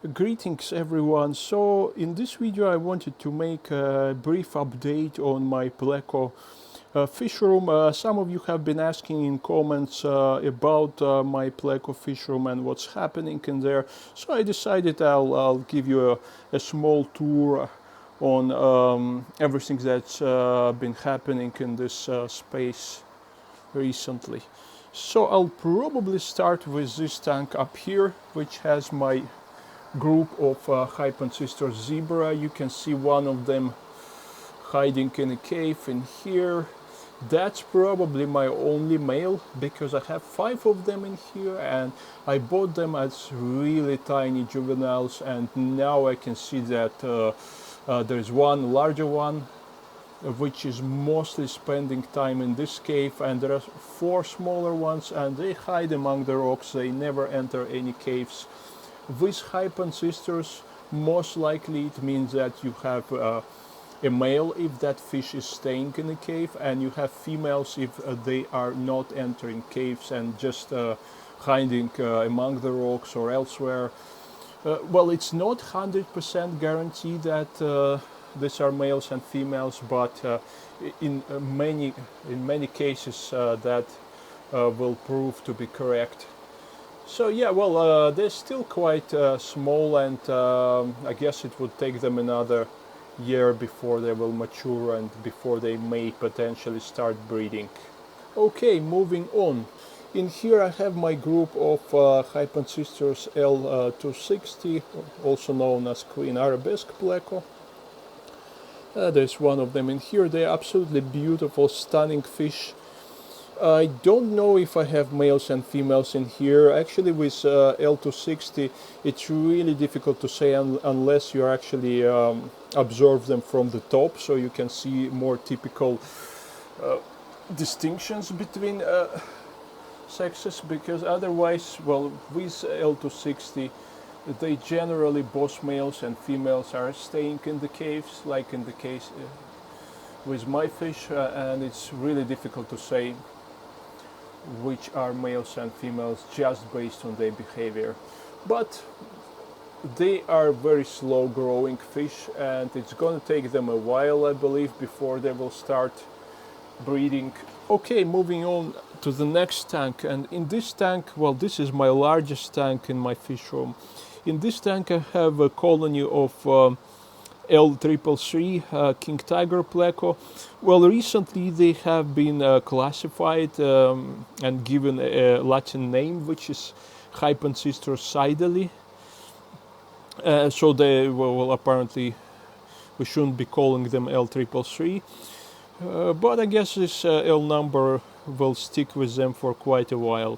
Greetings everyone. So in this video I wanted to make a brief update on my Pleco Fishroom. Some of you have been asking in comments about my Pleco Fishroom and what's happening in there. So I decided I'll give you a small tour on everything that's been happening in this space recently. So I'll probably start with this tank up here, which has my group of Hyphen Sisters zebra. You can see one of them hiding in a cave in here. That's probably my only male because I have 5 of them in here and I bought them as really tiny juveniles, and now I can see that there's one larger one which is mostly spending time in this cave, and there are 4 smaller ones and they hide among the rocks. They never enter any caves. With Hyphen Sisters, most likely it means that you have a male if that fish is staying in a cave, and you have females if they are not entering caves and just hiding among the rocks or elsewhere. Well, it's not 100% guaranteed that these are males and females, but in many cases that will prove to be correct. So yeah, well, they're still quite small, and I guess it would take them another year before they will mature and before they may potentially start breeding. Okay, moving on. In here I have my group of Hyphen Sisters L260, also known as Queen Arabesque Pleco. There's one of them in here. They're absolutely beautiful, stunning fish. I don't know if I have males and females in here. Actually, with L260, it's really difficult to say unless you actually observe them from the top, so you can see more typical distinctions between sexes, because otherwise, well, with L260, they generally, both males and females, are staying in the caves, like in the case with my fish, and it's really difficult to say which are males and females just based on their behavior. But they are very slow growing fish, and it's going to take them a while, I believe, before they will start breeding. Okay, moving on to the next tank. And in this tank, well, this is my largest tank in my fish room. In this tank I have a colony of L333 King Tiger Pleco. Well, recently they have been classified and given a Latin name, which is Hyphen Sisters Sidely. So they, well, apparently we shouldn't be calling them L333. But I guess this L number will stick with them for quite a while.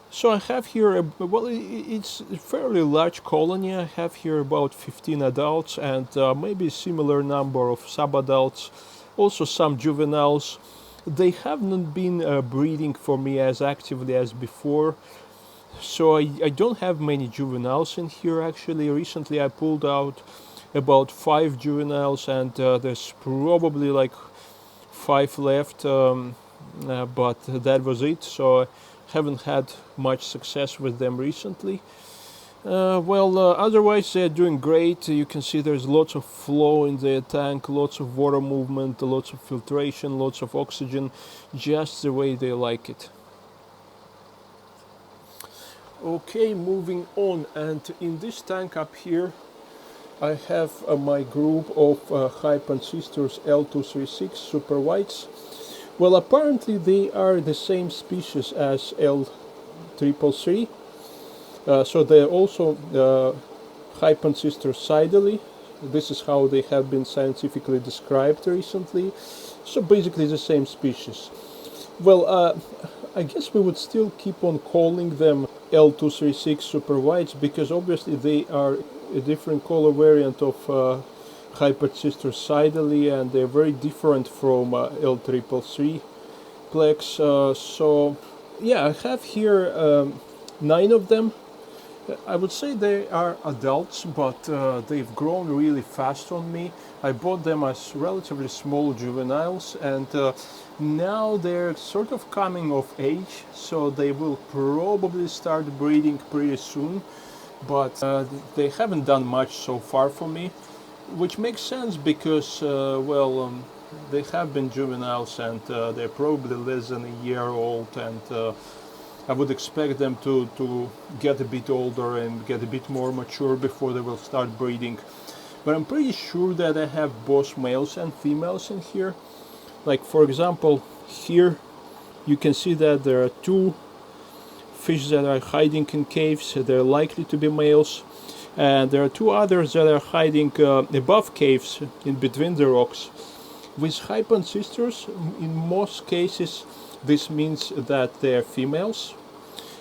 So I have here, well, it's a fairly large colony. I have here about 15 adults and maybe a similar number of sub-adults, also some juveniles. They haven't been breeding for me as actively as before, so I don't have many juveniles in here actually. Recently I pulled out about 5 juveniles, and there's probably like 5 left, but that was it. So haven't had much success with them recently. Otherwise they're doing great. You can see there's lots of flow in the tank, lots of water movement, lots of filtration, lots of oxygen, just the way they like it. Okay, moving on, and in this tank up here I have my group of Hyphen Sisters L236 Super Whites. Well, apparently they are the same species as L333, so they're also Hyphen Sisters Sidely. This is how they have been scientifically described recently. So basically the same species. Well, I guess we would still keep on calling them L236 Super Whites, because obviously they are a different color variant of Hyphen Sisters Sidely, and they're very different from L333 Plex. So yeah, I have here 9 of them. I would say they are adults, but they've grown really fast on me. I bought them as relatively small juveniles, and now they're sort of coming of age, so they will probably start breeding pretty soon. but they haven't done much so far for me, which makes sense because, they have been juveniles and they're probably less than a year old, and I would expect them to get a bit older and get a bit more mature before they will start breeding. But I'm pretty sure that I have both males and females in here. Like, for example, here you can see that there are two fish that are hiding in caves. They're likely to be males. And there are two others that are hiding above caves in between the rocks. With hypon sisters, in most cases, this means that they're females.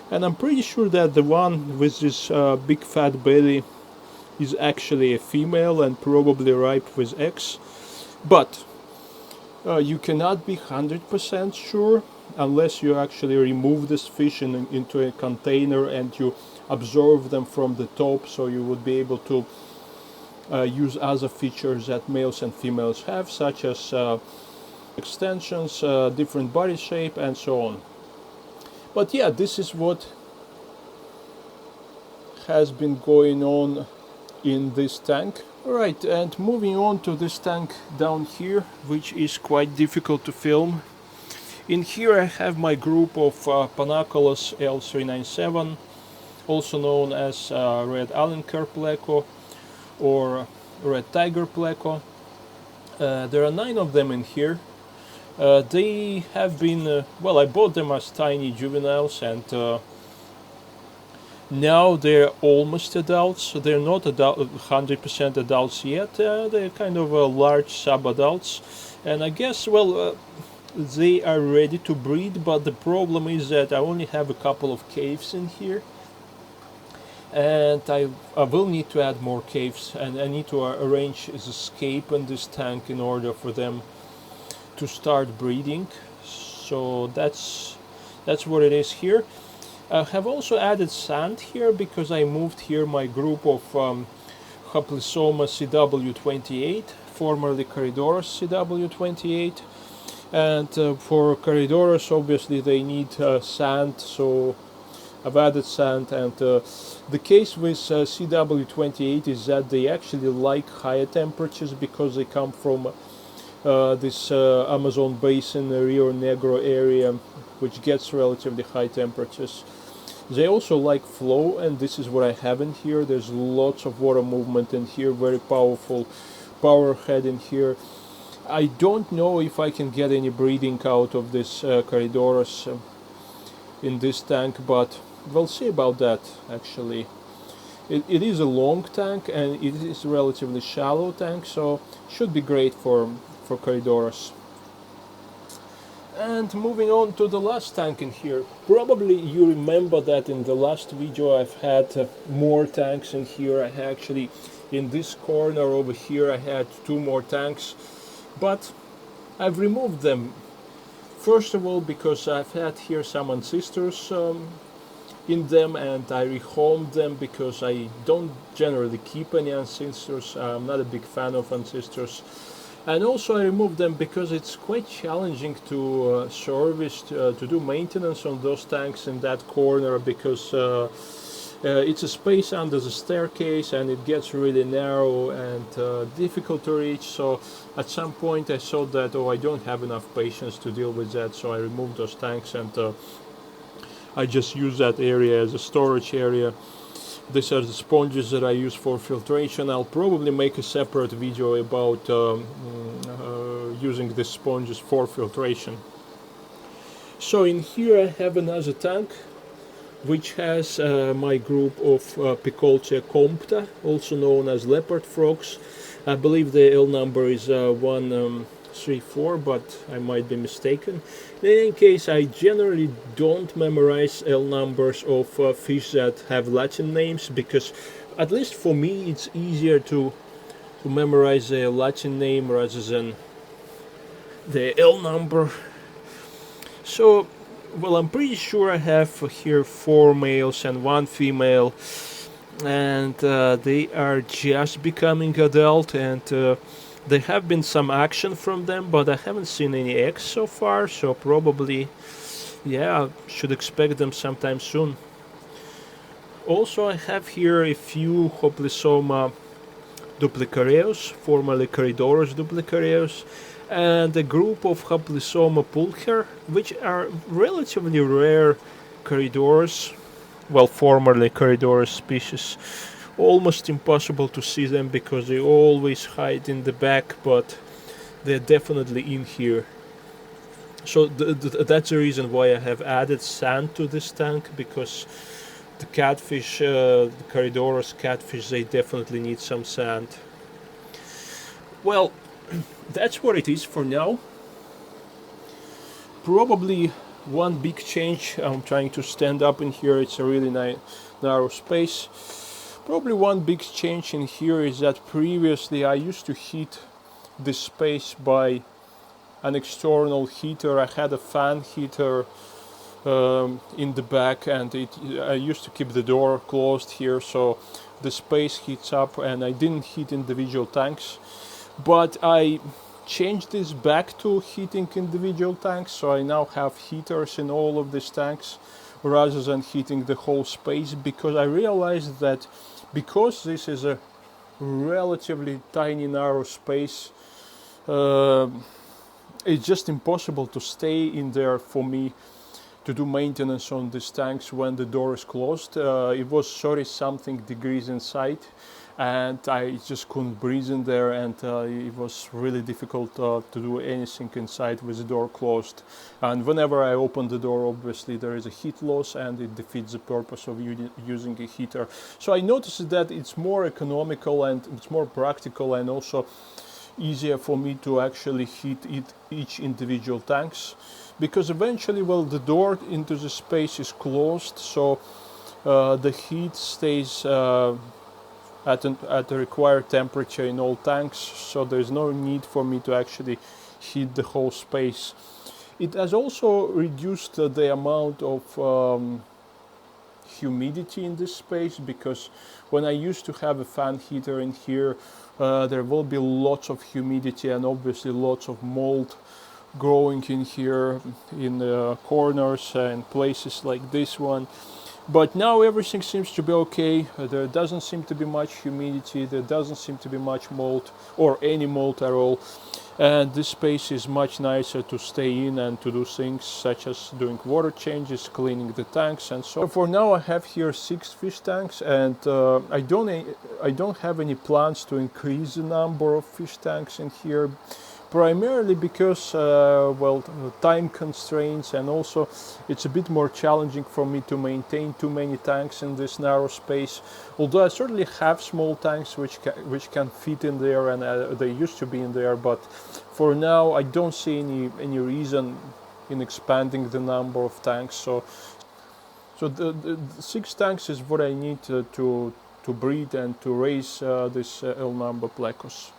And I'm pretty sure that the one with this big fat belly is actually a female and probably ripe with eggs. But you cannot be 100% sure unless you actually remove this fish into a container and you observe them from the top, so you would be able to use other features that males and females have, such as extensions, different body shape, and so on. But yeah, this is what has been going on in this tank. Alright, and moving on to this tank down here, which is quite difficult to film. In here I have my group of Panacolos L397, also known as Red Alenker Pleco or Red Tiger Pleco. There are 9 of them in here. They have been, I bought them as tiny juveniles, and now they're almost adults. So they're not 100% adults yet. They're kind of large sub-adults, and I guess, they are ready to breed. But the problem is that I only have a couple of caves in here, and I will need to add more caves, and I need to arrange the escape in this tank in order for them to start breeding. So that's what it is here. I have also added sand here because I moved here my group of Haplysoma CW28, formerly Corydorus CW28, and for Corydorus obviously they need sand, so I've added sand. And the case with CW28 is that they actually like higher temperatures because they come from this Amazon basin, Rio Negro area, which gets relatively high temperatures. They also like flow, and this is what I have in here. There's lots of water movement in here, very powerful power head in here. I don't know if I can get any breeding out of this Corydorus in this tank, but we'll see about that. Actually, it is a long tank and it is a relatively shallow tank, so should be great for Corydorus. And moving on to the last tank in here. Probably you remember that in the last video I've had more tanks in here. I actually, in this corner over here, I had 2 more tanks, but I've removed them. First of all, because I've had here some ancestors in them, and I rehomed them because I don't generally keep any ancestors. I'm not a big fan of ancestors. And also I removed them because it's quite challenging to service, to do maintenance on those tanks in that corner, because it's a space under the staircase and it gets really narrow and difficult to reach. So at some point I thought that, I don't have enough patience to deal with that, so I removed those tanks, and I just use that area as a storage area. These are the sponges that I use for filtration. I'll probably make a separate video about using these sponges for filtration. So in here I have another tank which has my group of Picoltia compta, also known as leopard frogs. I believe the L number is 134, but I might be mistaken. In any case, I generally don't memorize L numbers of fish that have Latin names, because at least for me it's easier to memorize a Latin name rather than the L number. So, I'm pretty sure I have here 4 males and 1 female, and they are just becoming adult, and there have been some action from them, but I haven't seen any eggs so far, so probably, yeah, I should expect them sometime soon. Also, I have here a few Hoplosoma duplicareus, formerly Corridorus duplicareus, and a group of Hoplosoma pulcher, which are relatively rare Corridorus, well, formerly Corridorus species. Almost impossible to see them because they always hide in the back, but they're definitely in here. So that's the reason why I have added sand to this tank, because the catfish, the Corridorus catfish, they definitely need some sand. Well, that's what it is for now. Probably one big change, I'm trying to stand up in here, it's a really narrow space. Probably one big change in here is that previously I used to heat this space by an external heater. I had a fan heater in the back, and I used to keep the door closed here so the space heats up, and I didn't heat individual tanks. But I changed this back to heating individual tanks, so I now have heaters in all of these tanks rather than heating the whole space, because I realized that because this is a relatively tiny narrow space, it's just impossible to stay in there for me to do maintenance on these tanks when the door is closed. It was 30 something degrees inside, and I just couldn't breathe in there, and it was really difficult to do anything inside with the door closed. And whenever I open the door, obviously there is a heat loss, and it defeats the purpose of using a heater. So I noticed that it's more economical and it's more practical, and also easier for me to actually heat each individual tanks, because eventually, well, the door into the space is closed, so the heat stays at the required temperature in all tanks, so there's no need for me to actually heat the whole space. It has also reduced the amount of humidity in this space, because when I used to have a fan heater in here, there will be lots of humidity and obviously lots of mold growing in here in the corners and places like this one. But now everything seems to be okay. There doesn't seem to be much humidity, there doesn't seem to be much mold or any mold at all, and this space is much nicer to stay in and to do things such as doing water changes, cleaning the tanks, and so for now I have here 6 fish tanks, and I don't have any plans to increase the number of fish tanks in here, primarily because well, time constraints, and also it's a bit more challenging for me to maintain too many tanks in this narrow space. Although I certainly have small tanks which can fit in there, and they used to be in there, but for now I don't see any reason in expanding the number of tanks. So the 6 tanks is what I need to breed and to raise this L number Plecos.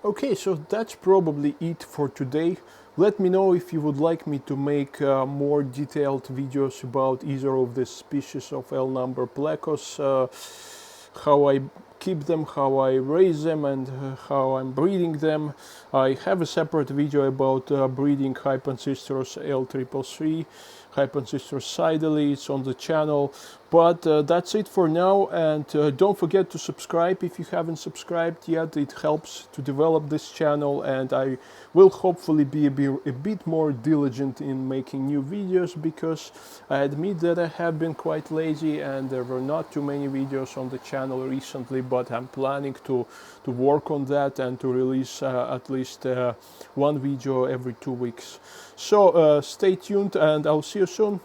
Okay, so that's probably it for today. Let me know if you would like me to make more detailed videos about either of the species of L number Plecos, how I keep them, how I raise them, and how I'm breeding them. I have a separate video about breeding Hypancistrus L333, Hypancistrus sideli. It's on the channel. But that's it for now, and don't forget to subscribe if you haven't subscribed yet. It helps to develop this channel, and I will hopefully be a bit more diligent in making new videos, because I admit that I have been quite lazy and there were not too many videos on the channel recently, but I'm planning to work on that and to release at least one video every 2 weeks. So stay tuned, and I'll see you soon.